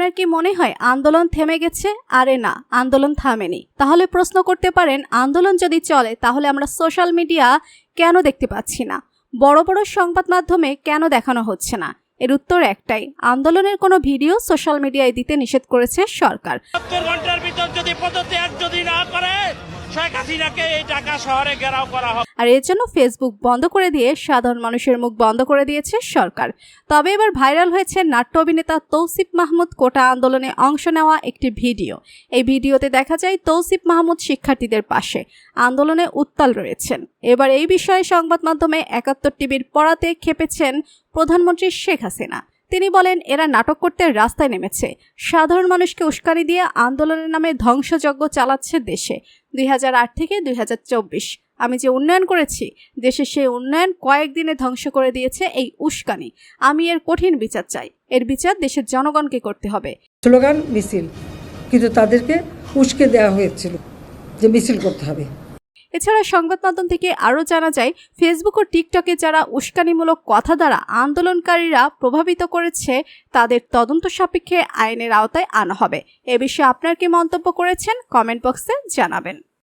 আপনার কি মনে হয় আন্দোলন থেমে গেছে? আরে না, আন্দোলন থামেনি। তাহলে প্রশ্ন করতে পারেন, আন্দোলন যদি চলে তাহলে আমরা সোশ্যাল মিডিয়া কেন দেখতে পাচ্ছি না? বড় বড় সংবাদ মাধ্যমে কেন দেখানো হচ্ছে না? এর উত্তর একটাই, আন্দোলনের কোনো ভিডিও সোশ্যাল মিডিয়ায় দিতে নিষেধ করেছে সরকার। ৭০ ঘন্টার ভিতর যদি পদত্যাগ যদি না করে শেখ হাসিনাকে এই ঢাকা শহরে ঘেরাও করা হবে। আর এর জন্য ফেসবুক বন্ধ করে দিয়ে সাধারণ মানুষের মুখ বন্ধ করে দিয়েছে সরকার। তবে এবার ভাইরাল হয়েছে নাট্য অভিনেতা তৌসিফ মাহমুদ কোটা আন্দোলনে অংশ নেওয়া একটি ভিডিও। এই ভিডিওতে দেখা যায় তৌসিফ মাহমুদ শিক্ষার্থীদের পাশে আন্দোলনে উত্তাল রয়েছেন। এবার এই বিষয়ে সংবাদ মাধ্যমে ৭১ টিভির পড়াতে খেপেছেন প্রধানমন্ত্রী শেখ হাসিনা। তিনি বলেন, এরা নাটক করতে রাস্তায় নেমেছে, সাধারণ মানুষকে উস্কানি দিয়ে আন্দোলনের নামে ধ্বংসযজ্ঞ চালাচ্ছে দেশে। ২০০৮ থেকে ২০২৪ আমি যে উন্নয়ন করেছি, দেশে সেই উন্নয়ন কয়েকদিনে ধ্বংস করে দিয়েছে এই উস্কানি। আমি এর কঠিন বিচার চাই। এর বিচার দেশের জনগণকে করতে হবে। স্লোগান মিছিল, কিন্তু তাদেরকে উস্কে দেওয়া হয়েছিল যে মিছিল করতে হবে। এছাড়া সংবাদ মাধ্যম থেকে আরও জানা যায়, ফেসবুক ও টিকটকে যারা উস্কানিমূলক কথা দ্বারা আন্দোলনকারীরা প্রভাবিত করেছে তাদের তদন্ত সাপেক্ষে আইনের আওতায় আনা হবে। এ বিষয়ে আপনার কি মন্তব্য করেছেন কমেন্ট বক্সে জানাবেন।